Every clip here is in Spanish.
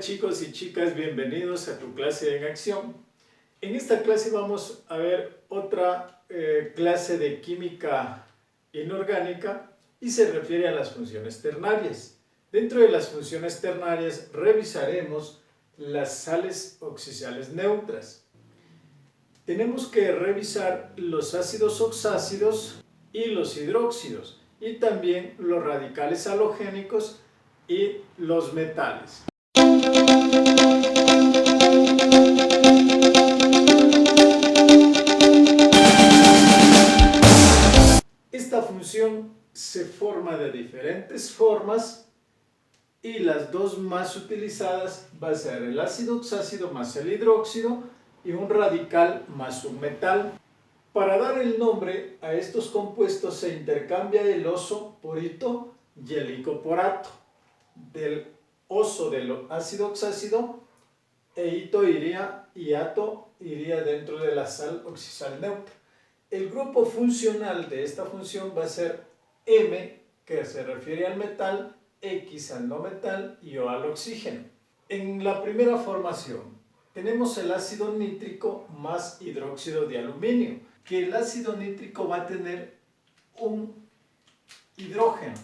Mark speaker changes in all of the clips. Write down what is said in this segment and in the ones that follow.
Speaker 1: chicos y chicas, bienvenidos a tu clase en acción. En esta clase vamos a ver otra clase de química inorgánica y se refiere a las funciones ternarias. Dentro de las funciones ternarias revisaremos las sales oxidales neutras. Tenemos que revisar los ácidos oxácidos y los hidróxidos y también los radicales halogénicos y los metales. Esta función se forma de diferentes formas y las dos más utilizadas va a ser el ácido oxácido más el hidróxido y un radical más un metal. Para dar el nombre a estos compuestos se intercambia el oso por hito y el icoporato. Del oso del ácido oxácido e hito iría y ato iría dentro de la sal oxidal neutra. El grupo funcional de esta función va a ser M, que se refiere al metal, X al no metal y O al oxígeno. En la primera formación tenemos el ácido nítrico más hidróxido de aluminio, que el ácido nítrico va a tener un hidrógeno,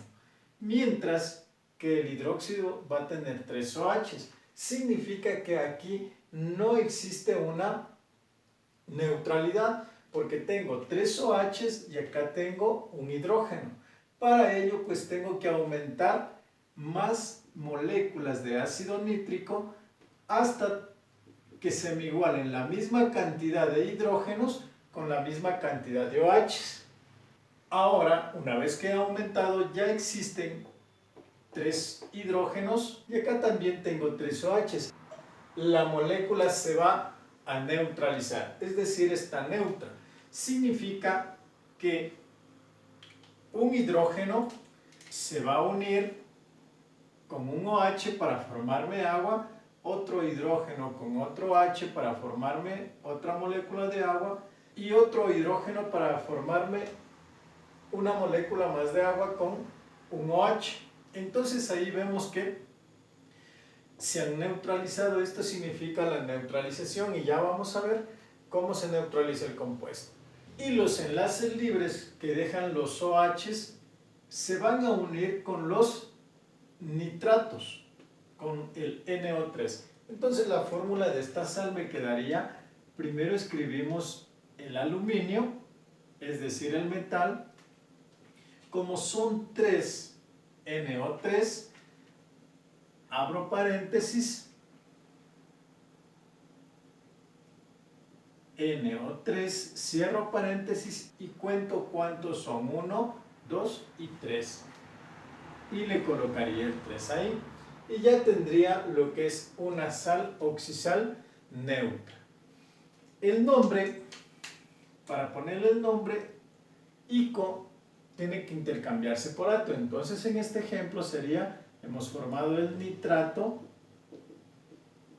Speaker 1: mientras que el hidróxido va a tener 3 OH. Significa que aquí no existe una neutralidad, porque tengo 3 OH y acá tengo un hidrógeno. Para ello, pues tengo que aumentar más moléculas de ácido nítrico hasta que se me igualen la misma cantidad de hidrógenos con la misma cantidad de OH. Ahora, una vez que he aumentado, ya existen 3 hidrógenos y acá también tengo 3 OH. La molécula se va a neutralizar, es decir, está neutra. Significa que un hidrógeno se va a unir con un OH para formarme agua, otro hidrógeno con otro OH para formarme otra molécula de agua y otro hidrógeno para formarme una molécula más de agua con un OH. Entonces ahí vemos que se han neutralizado. Esto significa la neutralización y ya vamos a ver cómo se neutraliza el compuesto. Y los enlaces libres que dejan los OHs se van a unir con los nitratos, con el NO3. Entonces la fórmula de esta sal me quedaría: primero escribimos el aluminio, es decir, el metal. Como son 3 NO3, abro paréntesis, NO3, cierro paréntesis y cuento cuántos son: 1, 2 y 3. Y le colocaría el 3 ahí. Y ya tendría lo que es una sal oxidal neutra. El nombre, para ponerle el nombre, ICO, tiene que intercambiarse por ato. Entonces en este ejemplo sería: hemos formado el nitrato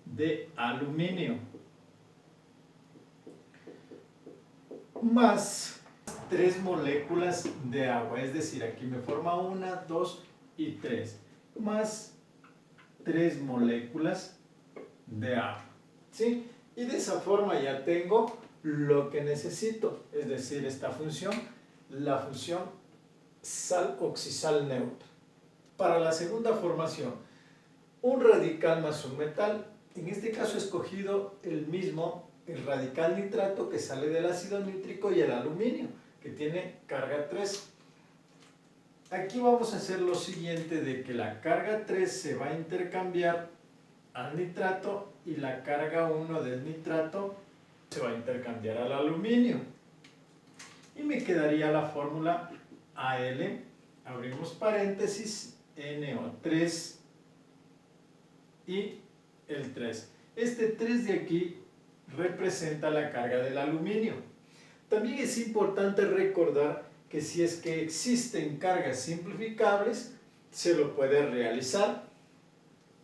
Speaker 1: de aluminio más 3 moléculas de agua, es decir, aquí me forma 1, 2 y 3, más 3 moléculas de agua, ¿sí? Y de esa forma ya tengo lo que necesito, es decir, esta función, la función sal oxidal neutra. Para la segunda formación, un radical más un metal. En este caso he escogido el radical nitrato que sale del ácido nítrico y el aluminio, que tiene carga 3. Aquí vamos a hacer lo siguiente, de que la carga 3 se va a intercambiar al nitrato y la carga 1 del nitrato se va a intercambiar al aluminio. Y me quedaría la fórmula Al, abrimos paréntesis, NO3 y el 3. Este 3 de aquí representa la carga del aluminio. También es importante recordar que si es que existen cargas simplificables, se lo puede realizar.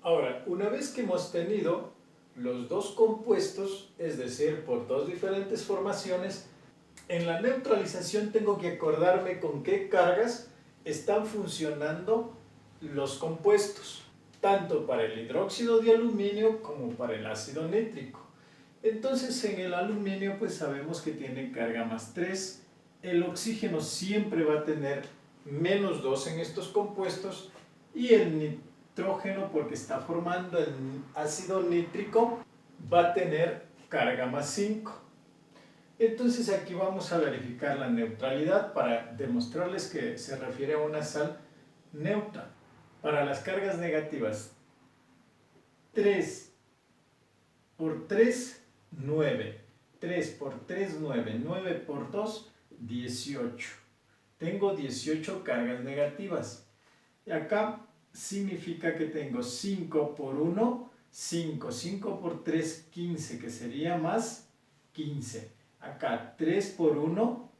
Speaker 1: Ahora, una vez que hemos tenido los dos compuestos, es decir, por dos diferentes formaciones, en la neutralización tengo que acordarme con qué cargas están funcionando los compuestos. tanto para el hidróxido de aluminio como para el ácido nítrico. Entonces en el aluminio pues sabemos que tiene carga más 3, el oxígeno siempre va a tener menos 2 en estos compuestos y el nitrógeno, porque está formando el ácido nítrico, va a tener carga más 5. Entonces aquí vamos a verificar la neutralidad para demostrarles que se refiere a una sal neutra. Para las cargas negativas, 3 por 3, 9. 3 por 3, 9. 9 por 2, 18. Tengo 18 cargas negativas. Y acá significa que tengo 5 por 1, 5. 5 por 3, 15, que sería más 15. Acá 3 por 1,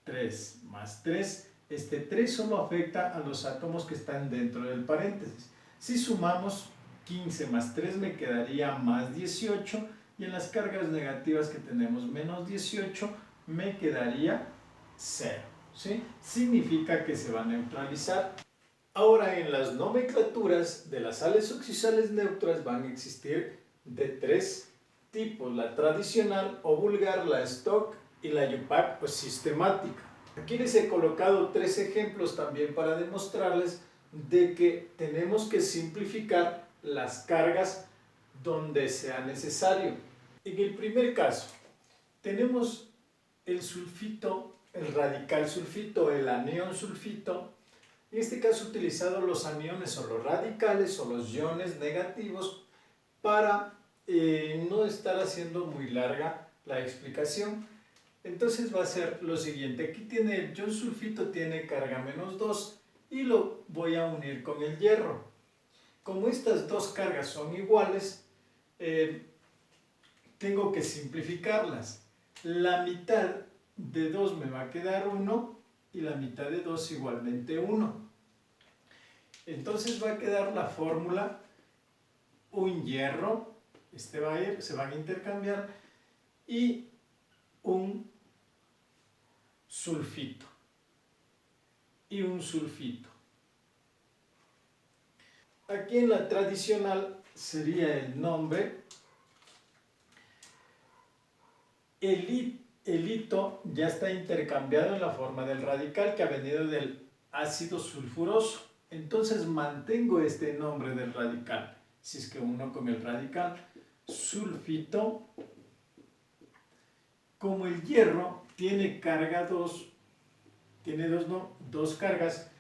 Speaker 1: 3 más 3. Este 3 solo afecta a los átomos que están dentro del paréntesis. Si sumamos 15 más 3 me quedaría más 18 y en las cargas negativas que tenemos menos 18 me quedaría 0. ¿Sí? Significa que se va a neutralizar. Ahora en las nomenclaturas de las sales oxidales neutras van a existir de 3 tipos: la tradicional o vulgar, la stock y la IUPAC o sistemática. Aquí les he colocado 3 ejemplos también para demostrarles de que tenemos que simplificar las cargas donde sea necesario. En el primer caso, tenemos el sulfito, el radical sulfito, el anión sulfito. En este caso he utilizado los aniones o los radicales o los iones negativos para no estar haciendo muy larga la explicación. Entonces va a ser lo siguiente: aquí tiene el ion sulfito, tiene carga menos 2 y lo voy a unir con el hierro. Como estas dos cargas son iguales, tengo que simplificarlas. La mitad de 2 me va a quedar 1 y la mitad de 2 igualmente 1. Entonces va a quedar la fórmula: un hierro, este va a ir, se van a intercambiar, y un sulfito y un sulfito. Aquí en la tradicional sería el nombre. El hito ya está intercambiado en la forma del radical que ha venido del ácido sulfuroso. Entonces mantengo este nombre del radical. Si es que uno con el radical, sulfito. Como el hierro tiene carga 2, tiene dos cargas,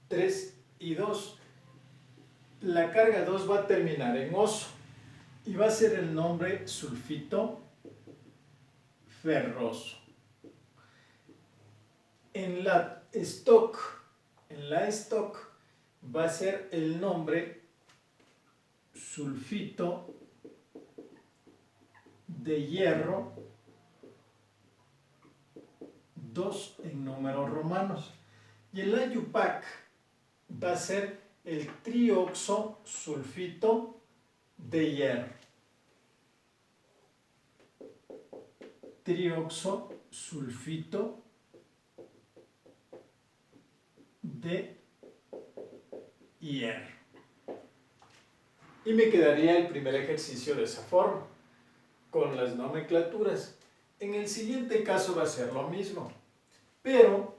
Speaker 1: 3 y 2. La carga 2 va a terminar en oso y va a ser el nombre sulfito ferroso. En la stock va a ser el nombre sulfito de hierro 2 en números romanos. Y en la IUPAC va a ser el trioxosulfito de hierro. Trioxosulfito de hierro. Y me quedaría el primer ejercicio de esa forma, con las nomenclaturas. En el siguiente caso va a ser lo mismo, pero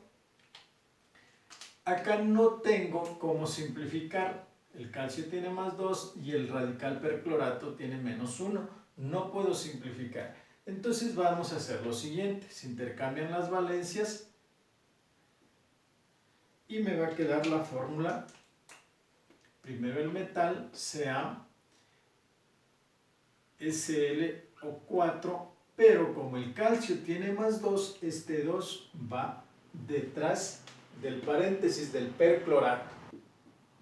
Speaker 1: acá no tengo cómo simplificar. El calcio tiene más 2 y el radical perclorato tiene menos 1. No puedo simplificar. Entonces vamos a hacer lo siguiente: se intercambian las valencias y me va a quedar la fórmula. Primero el metal, Ca, SlO4, pero como el calcio tiene más 2, este 2 va detrás del paréntesis del perclorato.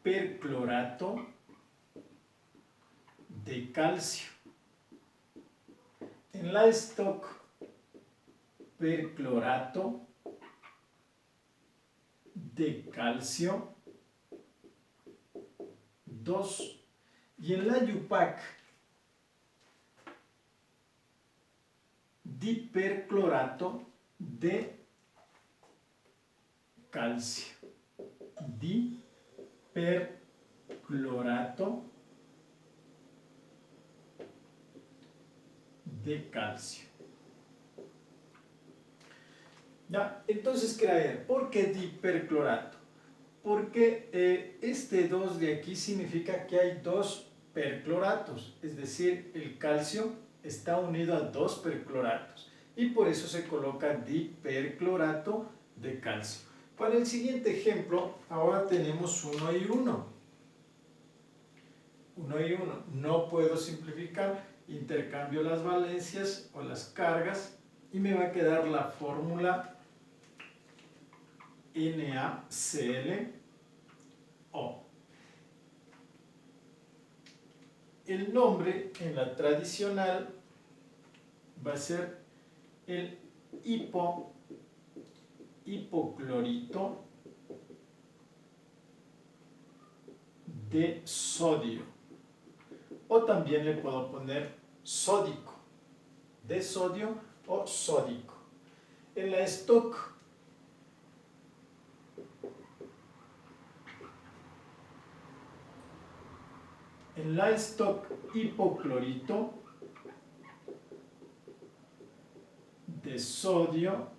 Speaker 1: Perclorato de calcio. En la stock, perclorato de calcio 2. Y en la IUPAC, diperclorato de calcio. Diperclorato de calcio. ¿Ya? Entonces, ¿qué hay? ¿Por qué diperclorato? Porque este 2 de aquí significa que hay dos percloratos, es decir, el calcio está unido a dos percloratos y por eso se coloca diperclorato de calcio. Para el siguiente ejemplo, ahora tenemos 1 y 1. 1 y 1. No puedo simplificar, intercambio las valencias o las cargas y me va a quedar la fórmula NaClO. El nombre en la tradicional va a ser el hipoclorito de sodio, o también le puedo poner sódico, de sodio o sódico. En la stock hipoclorito de sodio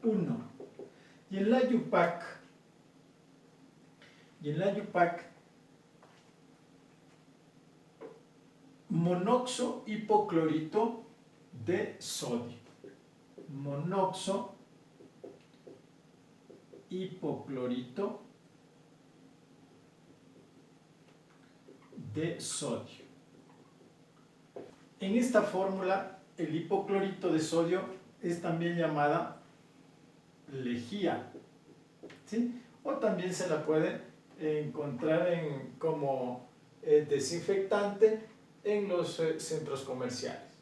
Speaker 1: 1. Y en la UPAC, monoxo hipoclorito de sodio. Monoxo hipoclorito de sodio. En esta fórmula, el hipoclorito de sodio es también llamada lejía, ¿sí? O también se la puede encontrar como desinfectante en los centros comerciales.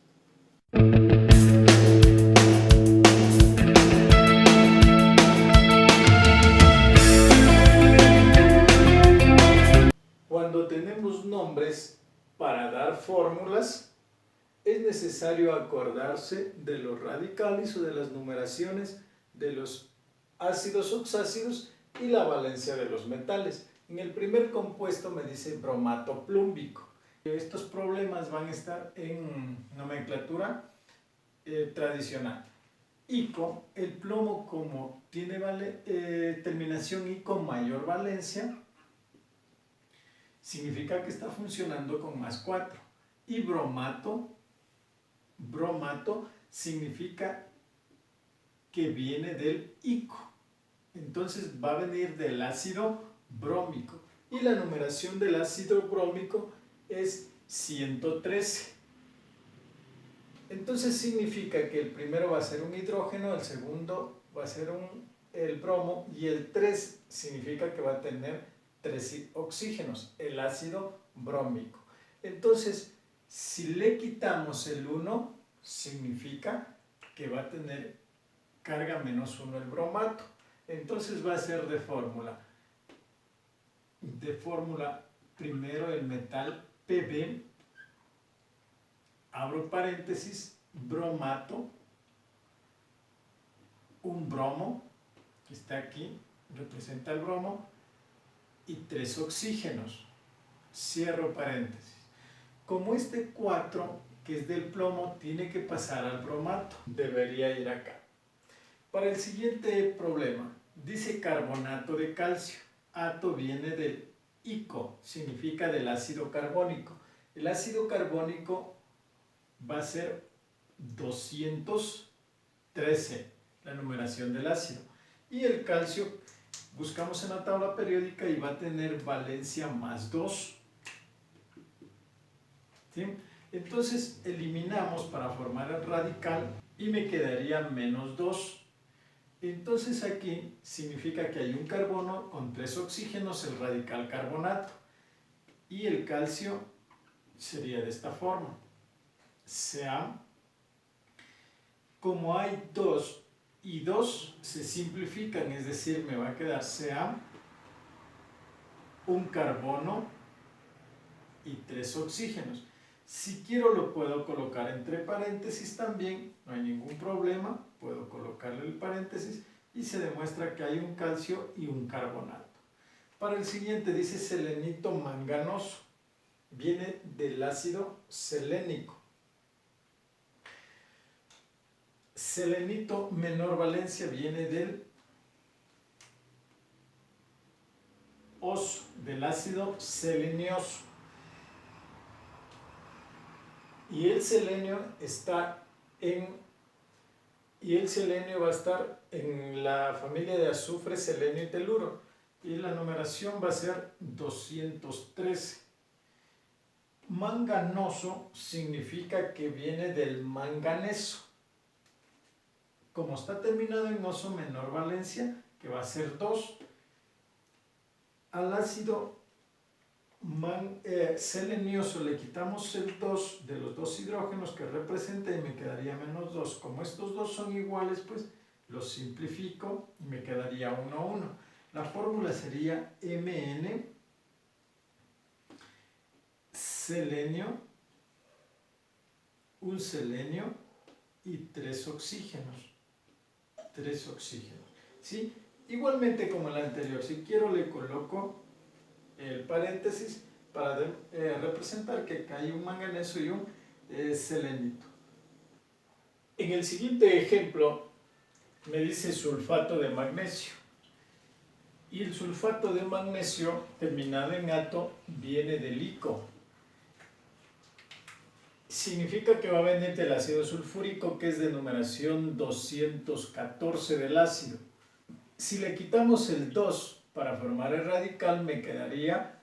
Speaker 1: Cuando tenemos nombres para dar fórmulas, es necesario acordarse de los radicales o de las numeraciones de los ácidos oxácidos y la valencia de los metales. En el primer compuesto me dice bromato plúmbico. Estos problemas van a estar en nomenclatura tradicional. Ico, el plomo como tiene terminación I con mayor valencia, significa que está funcionando con +4. Y bromato significa que viene del ico. Entonces va a venir del ácido brómico. Y la numeración del ácido brómico es 113. Entonces significa que el primero va a ser un hidrógeno, el segundo va a ser el bromo y el 3 significa que va a tener 3 oxígenos, el ácido brómico. Entonces, si le quitamos el 1, significa que va a tener carga -1 el bromato. Entonces va a ser de fórmula. Primero el metal Pb, abro paréntesis, bromato, un bromo, que está aquí, representa el bromo, y 3 oxígenos, cierro paréntesis. Como este 4, que es del plomo, tiene que pasar al bromato, debería ir acá. Para el siguiente problema, dice carbonato de calcio. Ato viene del ico, significa del ácido carbónico. El ácido carbónico va a ser 213, la numeración del ácido. Y el calcio, buscamos en la tabla periódica y va a tener valencia +2. ¿Sí? Entonces eliminamos para formar el radical y me quedaría -2. Entonces aquí significa que hay un carbono con 3 oxígenos, el radical carbonato. Y el calcio sería de esta forma. Ca, como hay 2 y 2 se simplifican, es decir, me va a quedar Ca, un carbono y 3 oxígenos. Si quiero lo puedo colocar entre paréntesis también, no hay ningún problema, puedo colocarle el paréntesis y se demuestra que hay un calcio y un carbonato. Para el siguiente dice selenito manganoso, viene del ácido selénico. selenito menor valencia viene del oso, del ácido selenioso. Y el selenio va a estar en la familia de azufre, selenio y teluro. Y la numeración va a ser 213. Manganoso significa que viene del manganeso. Como está terminado en oso menor valencia, que va a ser 2, al ácido selenioso le quitamos el 2 de los dos hidrógenos que representa y me quedaría menos 2. Como estos dos son iguales, pues los simplifico y me quedaría 1, 1. La fórmula sería Mn selenio, un selenio y 3 oxígenos. 3 oxígenos. ¿Sí? Igualmente como el anterior, si quiero le coloco el paréntesis para representar que hay un manganeso y un selenito. En el siguiente ejemplo me dice sulfato de magnesio. Y el sulfato de magnesio terminado en ato viene del ico. Significa que va a venir del ácido sulfúrico, que es de numeración 214 del ácido. Si le quitamos el 2 para formar el radical, me quedaría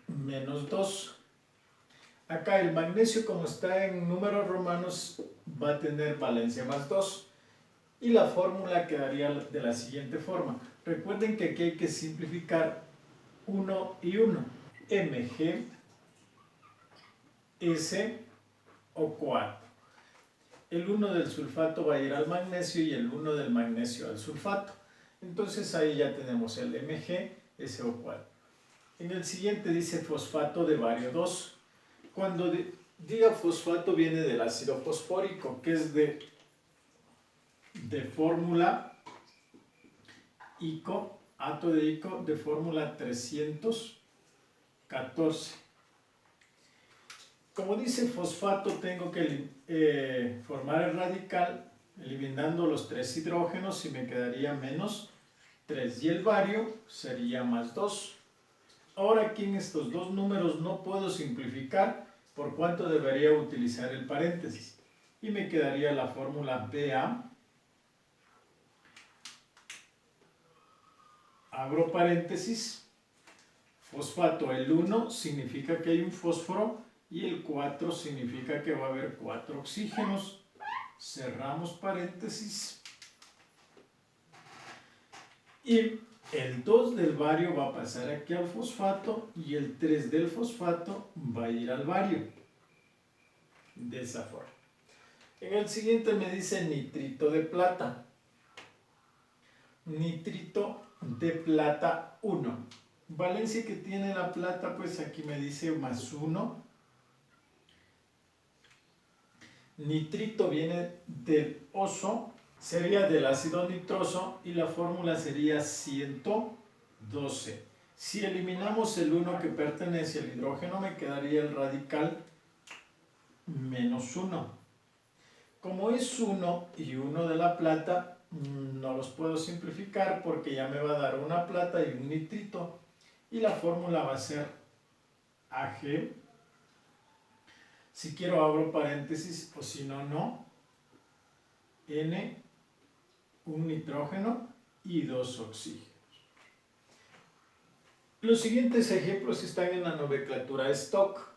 Speaker 1: menos 2. Acá el magnesio, como está en números romanos, va a tener valencia más 2. Y la fórmula quedaría de la siguiente forma. Recuerden que aquí hay que simplificar 1 y 1. Mg, S o 4. El 1 del sulfato va a ir al magnesio y el 1 del magnesio al sulfato. Entonces ahí ya tenemos el Mg, SO4. En el siguiente dice fosfato de bario 2. Cuando diga fosfato viene del ácido fosfórico, que es de fórmula ICO, ato de ICO de fórmula 314. Como dice fosfato, tengo que formar el radical eliminando los 3 hidrógenos y me quedaría menos 3. Y el bario sería más 2. Ahora aquí en estos dos números no puedo simplificar, por cuanto debería utilizar el paréntesis. Y me quedaría la fórmula Ba, abro paréntesis, fosfato, el 1 significa que hay un fósforo y el 4 significa que va a haber 4 oxígenos. Cerramos paréntesis. Y el 2 del bario va a pasar aquí al fosfato y el 3 del fosfato va a ir al bario. De esa forma. En el siguiente me dice nitrito de plata. Nitrito de plata 1. Valencia que tiene la plata, pues aquí me dice más 1. Nitrito viene del oso, sería del ácido nitroso y la fórmula sería 112. Si eliminamos el 1 que pertenece al hidrógeno, me quedaría el radical menos 1. Como es 1 y 1 de la plata, no los puedo simplificar porque ya me va a dar una plata y un nitrito. Y la fórmula va a ser Ag. Si quiero abro paréntesis o si no, no. N, un nitrógeno y 2 oxígenos. Los siguientes ejemplos están en la nomenclatura stock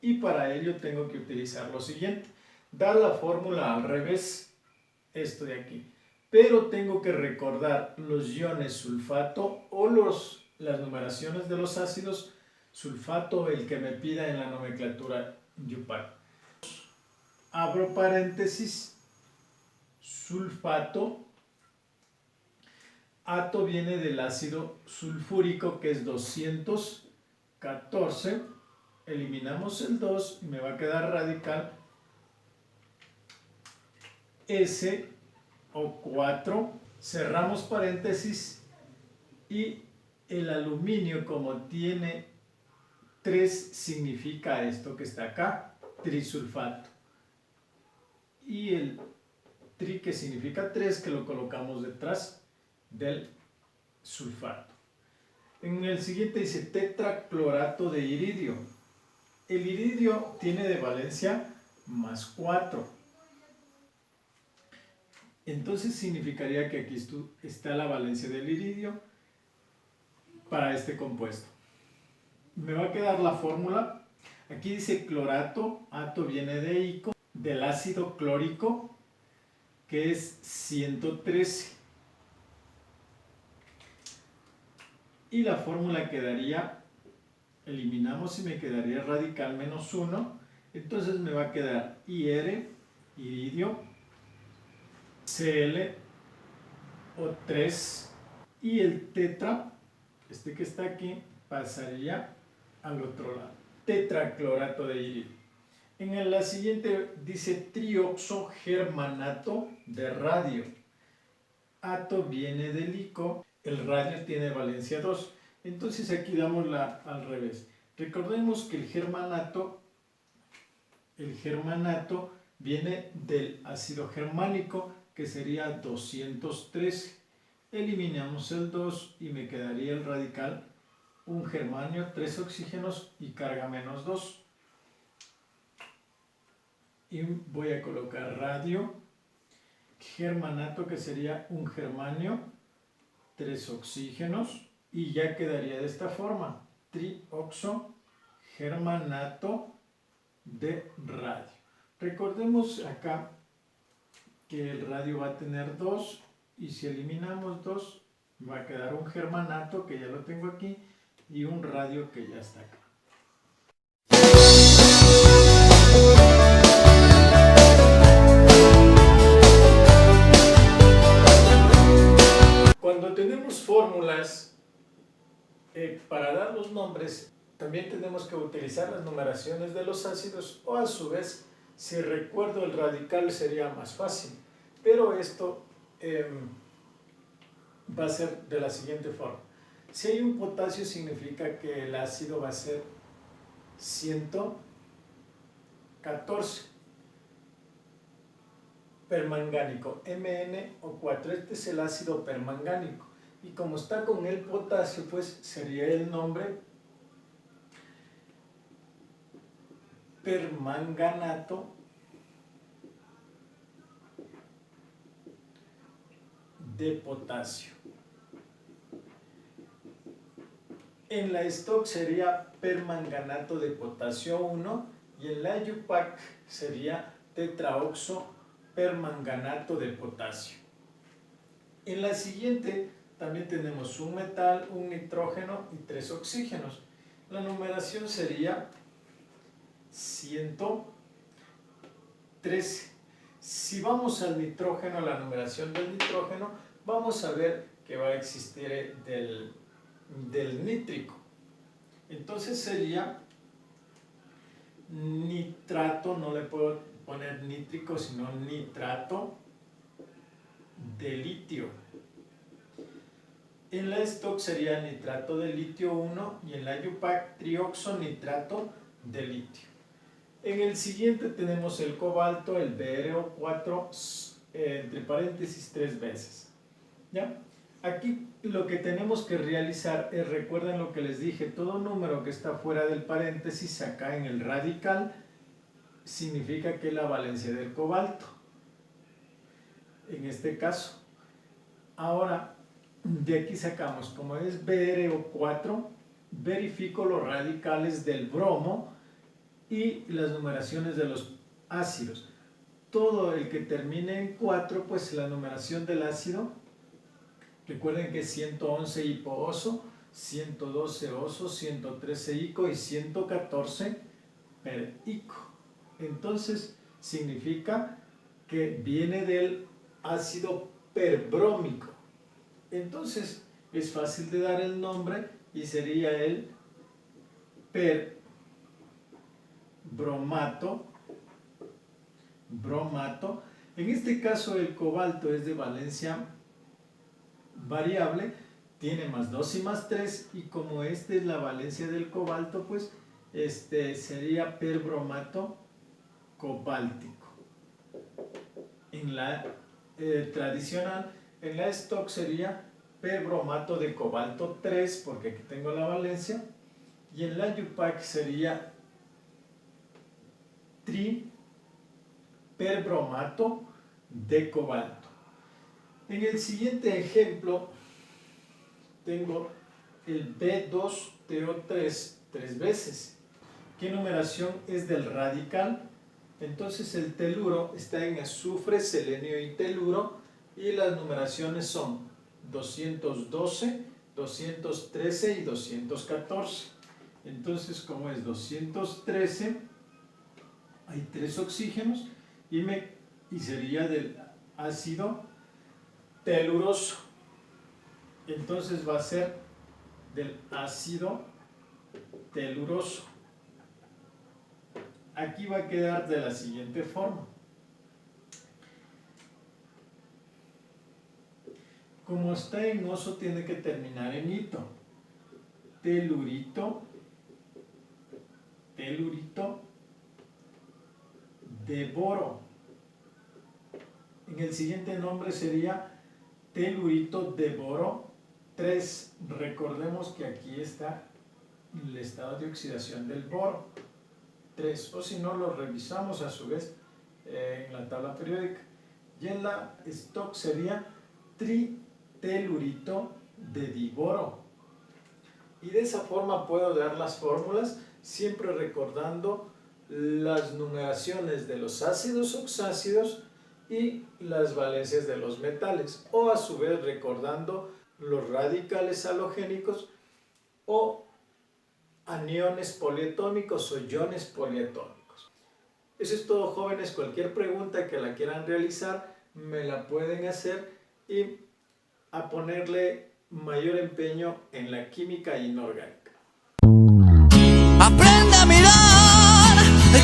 Speaker 1: y para ello tengo que utilizar lo siguiente. Dar la fórmula al revés, esto de aquí. Pero tengo que recordar los iones sulfato o las numeraciones de los ácidos, sulfato el que me pida en la nomenclatura YUPAC. Abro paréntesis, sulfato, ato viene del ácido sulfúrico que es 214, eliminamos el 2 y me va a quedar radical S o 4, cerramos paréntesis y el aluminio como tiene 3 significa esto que está acá, trisulfato. y el tri, que significa 3, que lo colocamos detrás del sulfato. En el siguiente dice tetraclorato de iridio. El iridio tiene de valencia más 4. Entonces significaría que aquí está la valencia del iridio para este compuesto. Me va a quedar la fórmula. Aquí dice clorato, ato viene de ico, del ácido clórico, que es 113. Y la fórmula quedaría, eliminamos y me quedaría radical menos 1. Entonces me va a quedar IR, iridio, Cl, O3, y el tetra, este que está aquí, pasaría al otro lado. Tetraclorato de iridio. En la siguiente dice trioxogermanato de radio. Ato viene del ico, el radio tiene valencia 2. Entonces aquí damos al revés. Recordemos que el germanato viene del ácido germánico, que sería 213. Eliminamos el 2 y me quedaría el radical, un germanio, 3 oxígenos y carga menos 2. Y voy a colocar radio, germanato, que sería un germanio, 3 oxígenos, y ya quedaría de esta forma, trioxogermanato de radio. Recordemos acá que el radio va a tener 2, y si eliminamos 2 va a quedar un germanato, que ya lo tengo aquí, y un radio, que ya está acá. Cuando tenemos fórmulas para dar los nombres, también tenemos que utilizar las numeraciones de los ácidos, o a su vez, si recuerdo el radical, sería más fácil. Pero esto va a ser de la siguiente forma. Si hay un potasio, significa que el ácido va a ser 114. Permangánico, MnO4. Este es el ácido permangánico. Y como está con el potasio, pues sería el nombre permanganato de potasio. En la stock sería permanganato de potasio 1 y en la IUPAC sería tetraoxopermanganato de potasio. En la siguiente también tenemos un metal, un nitrógeno y 3 oxígenos. La numeración sería 113. Si vamos al nitrógeno, la numeración del nitrógeno, vamos a ver que va a existir del nítrico. Entonces sería nitrato, no le puedo poner nítrico, sino nitrato de litio. En la stock sería nitrato de litio 1 y en la IUPAC trioxonitrato de litio. En el siguiente tenemos el cobalto, el BrO4, entre paréntesis 3 veces. ¿Ya? Aquí lo que tenemos que realizar es, recuerden lo que les dije, todo número que está fuera del paréntesis acá en el radical significa que es la valencia del cobalto, en este caso. Ahora, de aquí sacamos, como es BrO4, verifico los radicales del bromo y las numeraciones de los ácidos. Todo el que termine en 4, pues la numeración del ácido, recuerden que es 111 hipooso, 112 oso, 113 ico y 114 perico. Entonces significa que viene del ácido perbrómico. Entonces es fácil de dar el nombre y sería el bromato. En este caso el cobalto es de valencia variable, tiene más 2 y más 3, y como esta es la valencia del cobalto, pues sería perbromato cobáltico. En la tradicional, en la stock sería perbromato de cobalto 3, porque aquí tengo la valencia, y en la UPAC sería triperbromato de cobalto. En el siguiente ejemplo tengo el B2TO3 tres veces. ¿Qué numeración es del radical? Entonces el teluro está en azufre, selenio y teluro, y las numeraciones son 212, 213 y 214. Entonces, como es 213, hay 3 oxígenos y sería del ácido teluroso. Entonces va a ser del ácido teluroso. Aquí va a quedar de la siguiente forma. Como está en oso, tiene que terminar en ito. Telurito, telurito de boro. En el siguiente nombre sería telurito de boro 3. Recordemos que aquí está el estado de oxidación del boro 3, o si no lo revisamos a su vez en la tabla periódica. Y en la stock sería tritelurito de diboro. Y de esa forma puedo dar las fórmulas, siempre recordando las numeraciones de los ácidos oxácidos y las valencias de los metales, o a su vez recordando los radicales halogénicos o aniones polietómicos o iones polietómicos. Eso es todo, jóvenes. Cualquier pregunta que la quieran realizar me la pueden hacer, y a ponerle mayor empeño en la química inorgánica.
Speaker 2: Aprende a mirar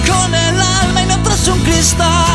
Speaker 2: con el alma y no tras un cristal.